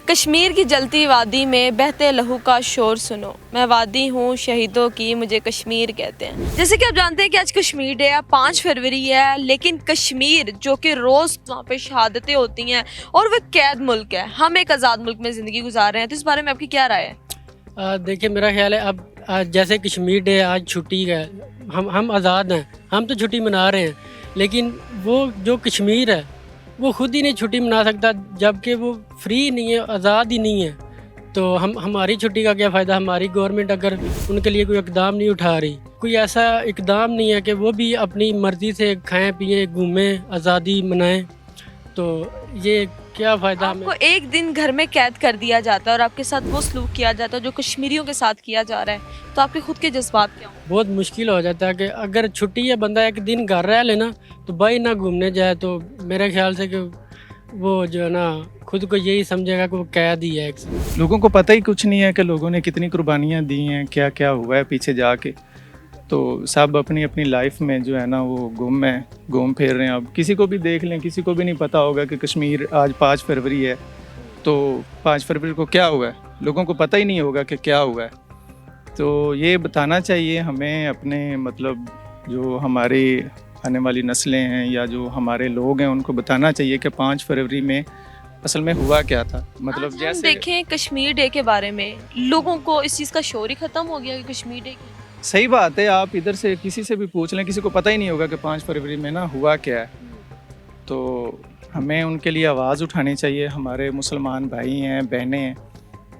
کشمیر کی جلتی وادی میں بہتے لہو کا شور سنو، میں وادی ہوں شہیدوں کی، مجھے کشمیر کہتے ہیں۔ جیسے کہ آپ جانتے ہیں کہ آج کشمیر ڈے ہے، 5 فروری ہے، لیکن کشمیر جو کہ روز وہاں پہ شہادتیں ہوتی ہیں اور وہ قید ملک ہے، ہم ایک آزاد ملک میں زندگی گزار رہے ہیں، تو اس بارے میں آپ کی کیا رائے ہے؟ دیکھیں، میرا خیال ہے اب جیسے کشمیر ڈے آج چھٹی ہے، ہم آزاد ہیں، ہم تو چھٹی منا رہے ہیں، لیکن وہ جو کشمیر ہے وہ خود ہی نہیں چھٹی منا سکتا، جبکہ وہ فری نہیں ہے، آزاد ہی نہیں ہے، تو ہماری چھٹی کا کیا فائدہ؟ ہماری گورنمنٹ اگر ان کے لیے کوئی اقدام نہیں اٹھا رہی، کوئی ایسا اقدام نہیں ہے کہ وہ بھی اپنی مرضی سے کھائیں پئیں گھومیں آزادی منائیں، تو یہ کیا فائدہ آپ ہمیں؟ کو ایک دن گھر میں قید کر دیا جاتا ہے اور آپ کے ساتھ وہ سلوک کیا جاتا ہے جو کشمیریوں کے ساتھ کیا جا رہا ہے، تو آپ کے خود کے جذبات کیا ہوں؟ بہت مشکل ہو جاتا ہے کہ اگر چھٹی ہے، بندہ ایک دن گھر رہ لینا تو بھائی نہ گھومنے جائے، تو میرے خیال سے کہ وہ جو ہے نا خود کو یہی سمجھے گا کہ وہ قید ہی ہے۔ لوگوں کو پتہ ہی کچھ نہیں ہے کہ لوگوں نے کتنی قربانیاں دی ہیں، کیا کیا ہوا ہے پیچھے جا کے، تو سب اپنی اپنی لائف میں جو ہے نا وہ گھوم پھیر رہے ہیں۔ اب کسی کو بھی دیکھ لیں، کسی کو بھی نہیں پتہ ہوگا کہ کشمیر آج 5 فروری ہے، تو 5 فروری کو کیا ہوا ہے، لوگوں کو پتہ ہی نہیں ہوگا کہ کیا ہوا ہے۔ تو یہ بتانا چاہیے ہمیں اپنے مطلب جو ہماری آنے والی نسلیں ہیں یا جو ہمارے لوگ ہیں، ان کو بتانا چاہیے کہ 5 فروری میں اصل میں ہوا کیا تھا۔ مطلب آج ہم جیسے دیکھیں کشمیر ڈے کے بارے میں لوگوں کو اس چیز کا شعور ہی ختم ہو گیا کہ کشمیر ڈے کی صحیح بات ہے، آپ ادھر سے کسی سے بھی پوچھ لیں، کسی کو پتہ ہی نہیں ہوگا کہ 5 فروری میں نا ہوا کیا ہے۔ تو ہمیں ان کے لیے آواز اٹھانی چاہیے، ہمارے مسلمان بھائی ہیں بہنیں ہیں،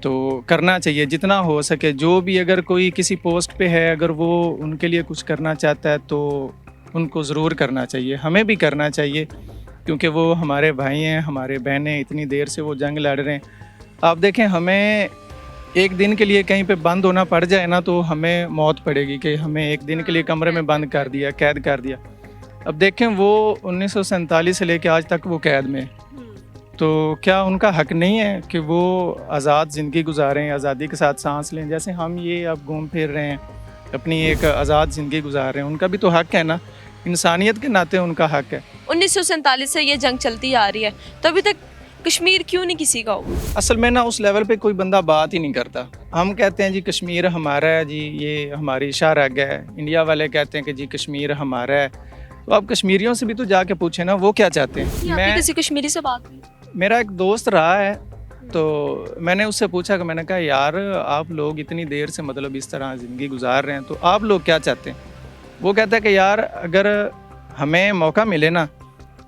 تو کرنا چاہیے جتنا ہو سکے، جو بھی اگر کوئی کسی پوسٹ پہ ہے، اگر وہ ان کے لیے کچھ کرنا چاہتا ہے تو ان کو ضرور کرنا چاہیے، ہمیں بھی کرنا چاہیے، کیونکہ وہ ہمارے بھائی ہیں، ہمارے بہنیں، اتنی دیر سے وہ جنگ لڑ رہے ہیں۔ آپ دیکھیں، ہمیں ایک دن کے لیے کہیں پہ بند ہونا پڑ جائے نا تو ہمیں موت پڑے گی کہ ہمیں ایک دن کے لیے کمرے میں بند کر دیا، قید کر دیا۔ اب دیکھیں، وہ 1947 سے لے کے آج تک وہ قید میں ہیں، تو کیا ان کا حق نہیں ہے کہ وہ آزاد زندگی گزاریں، آزادی کے ساتھ سانس لیں، جیسے ہم یہ اب گھوم پھر رہے ہیں، اپنی ایک آزاد زندگی گزار رہے ہیں؟ ان کا بھی تو حق ہے نا، انسانیت کے ناطے ان کا حق ہے۔ 1947 سے یہ جنگ چلتی آ رہی ہے، تو ابھی تک کشمیر کیوں نہیں کسی کا ہوا؟ اصل میں نا اس لیول پہ کوئی بندہ بات ہی نہیں کرتا۔ ہم کہتے ہیں جی کشمیر ہمارا ہے، جی یہ ہماری شاہراہ ہے، انڈیا والے کہتے ہیں کہ جی کشمیر ہمارا ہے، تو آپ کشمیریوں سے بھی تو جا کے پوچھیں نا وہ کیا چاہتے ہیں۔ آپ کی کسی کشمیری سے بات ہوئی؟ میرا ایک دوست رہا ہے، تو میں نے اس سے پوچھا کہ میں نے کہا یار آپ لوگ اتنی دیر سے مطلب اس طرح زندگی گزار رہے ہیں، تو آپ لوگ کیا چاہتے ہیں؟ وہ کہتا ہے کہ یار اگر ہمیں موقع ملے نا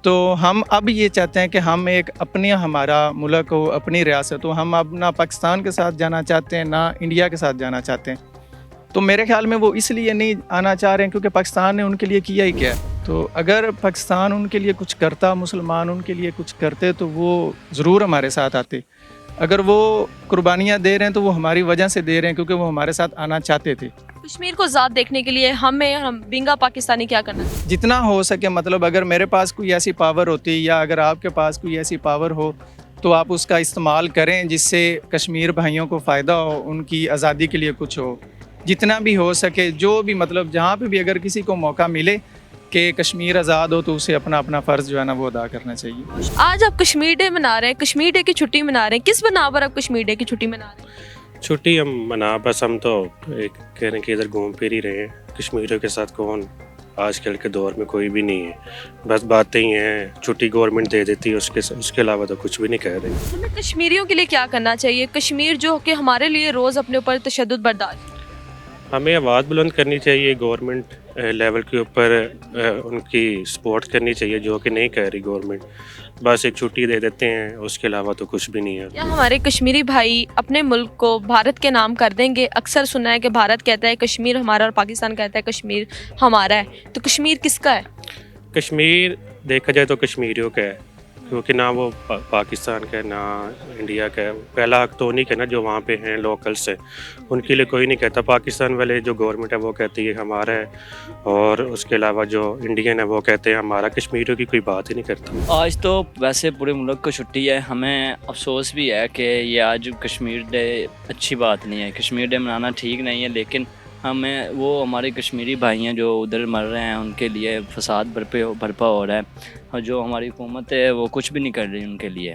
تو ہم اب یہ چاہتے ہیں کہ ہم ایک اپنی ہمارا ملک ہو، اپنی ریاست ہو، ہم اب نہ پاکستان کے ساتھ جانا چاہتے ہیں نہ انڈیا کے ساتھ جانا چاہتے ہیں۔ تو میرے خیال میں وہ اس لیے نہیں آنا چاہ رہے ہیں کیونکہ پاکستان نے ان کے لیے کیا ہی کیا ہے۔ تو اگر پاکستان ان کے لیے کچھ کرتا، مسلمان ان کے لیے کچھ کرتے تو وہ ضرور ہمارے ساتھ آتے۔ اگر وہ قربانیاں دے رہے ہیں تو وہ ہماری وجہ سے دے رہے ہیں، کیونکہ وہ ہمارے ساتھ آنا چاہتے تھے۔ کشمیر کو آزاد دیکھنے کے لیے ہم بنگا پاکستانی کیا کرنا چاہیے؟ جتنا ہو سکے، مطلب اگر میرے پاس کوئی ایسی پاور ہوتی یا اگر آپ کے پاس کوئی ایسی پاور ہو تو آپ اس کا استعمال کریں جس سے کشمیر بھائیوں کو فائدہ ہو، ان کی آزادی کے لیے کچھ ہو، جتنا بھی ہو سکے، جو بھی مطلب جہاں پہ بھی اگر کسی کو موقع ملے کہ کشمیر آزاد ہو تو اسے اپنا اپنا فرض جو ہے نا وہ ادا کرنا چاہیے۔ آج آپ کشمیر ڈے منا رہے ہیں، کشمیر ڈے کی چھٹی منا رہے ہیں، کس بنا پر آپ کشمیر ڈے کی چھٹی منا رہے ہیں؟ چھٹی ہم منا، بس ہم تو ایک کہہ رہے ہیں کہ ادھر گھوم پھر ہی رہے ہیں، کشمیریوں کے ساتھ کون آج کل کے دور میں کوئی بھی نہیں ہے، بس باتیں ہی ہیں، چھٹی گورنمنٹ دے دیتی ہے، اس کے علاوہ تو کچھ بھی نہیں کہہ رہے۔ ہمیں کشمیریوں کے لیے کیا کرنا چاہیے؟ کشمیر جو کہ ہمارے لیے روز اپنے اوپر تشدد برداشت، ہمیں آواز بلند کرنی چاہیے، گورنمنٹ لیول کے اوپر ان کی سپورٹ کرنی چاہیے، جو کہ نہیں کہہ رہی گورنمنٹ، بس ایک چھٹی دے دیتے ہیں، اس کے علاوہ تو کچھ بھی نہیں ہے۔ کیا ہمارے کشمیری بھائی اپنے ملک کو بھارت کے نام کر دیں گے؟ اکثر سنا ہے کہ بھارت کہتا ہے کشمیر ہمارا اور پاکستان کہتا ہے کشمیر ہمارا ہے، تو کشمیر کس کا ہے؟ کشمیر دیکھا جائے تو کشمیریوں کا ہے، کیونکہ نہ وہ پاکستان کا ہے نہ انڈیا کا ہے، پہلا حق تو انہیں کا ہے نا جو وہاں پہ ہیں لوکلس ہیں، ان کے لیے کوئی نہیں کہتا۔ پاکستان والے جو گورنمنٹ ہے وہ کہتی ہے ہمارا ہے، اور اس کے علاوہ جو انڈین ہے وہ کہتے ہیں ہمارا، کشمیریوں کی کوئی بات ہی نہیں کرتا۔ آج تو ویسے پورے ملک کو چھٹی ہے، ہمیں افسوس بھی ہے کہ یہ آج کشمیر ڈے اچھی بات نہیں ہے، کشمیر ڈے منانا ٹھیک نہیں ہے، لیکن ہمیں وہ ہمارے کشمیری بھائی ہیں جو ادھر مر رہے ہیں، ان کے لیے فساد برپا ہو رہا ہے، اور جو ہماری حکومت ہے وہ کچھ بھی نہیں کر رہی ان کے لیے۔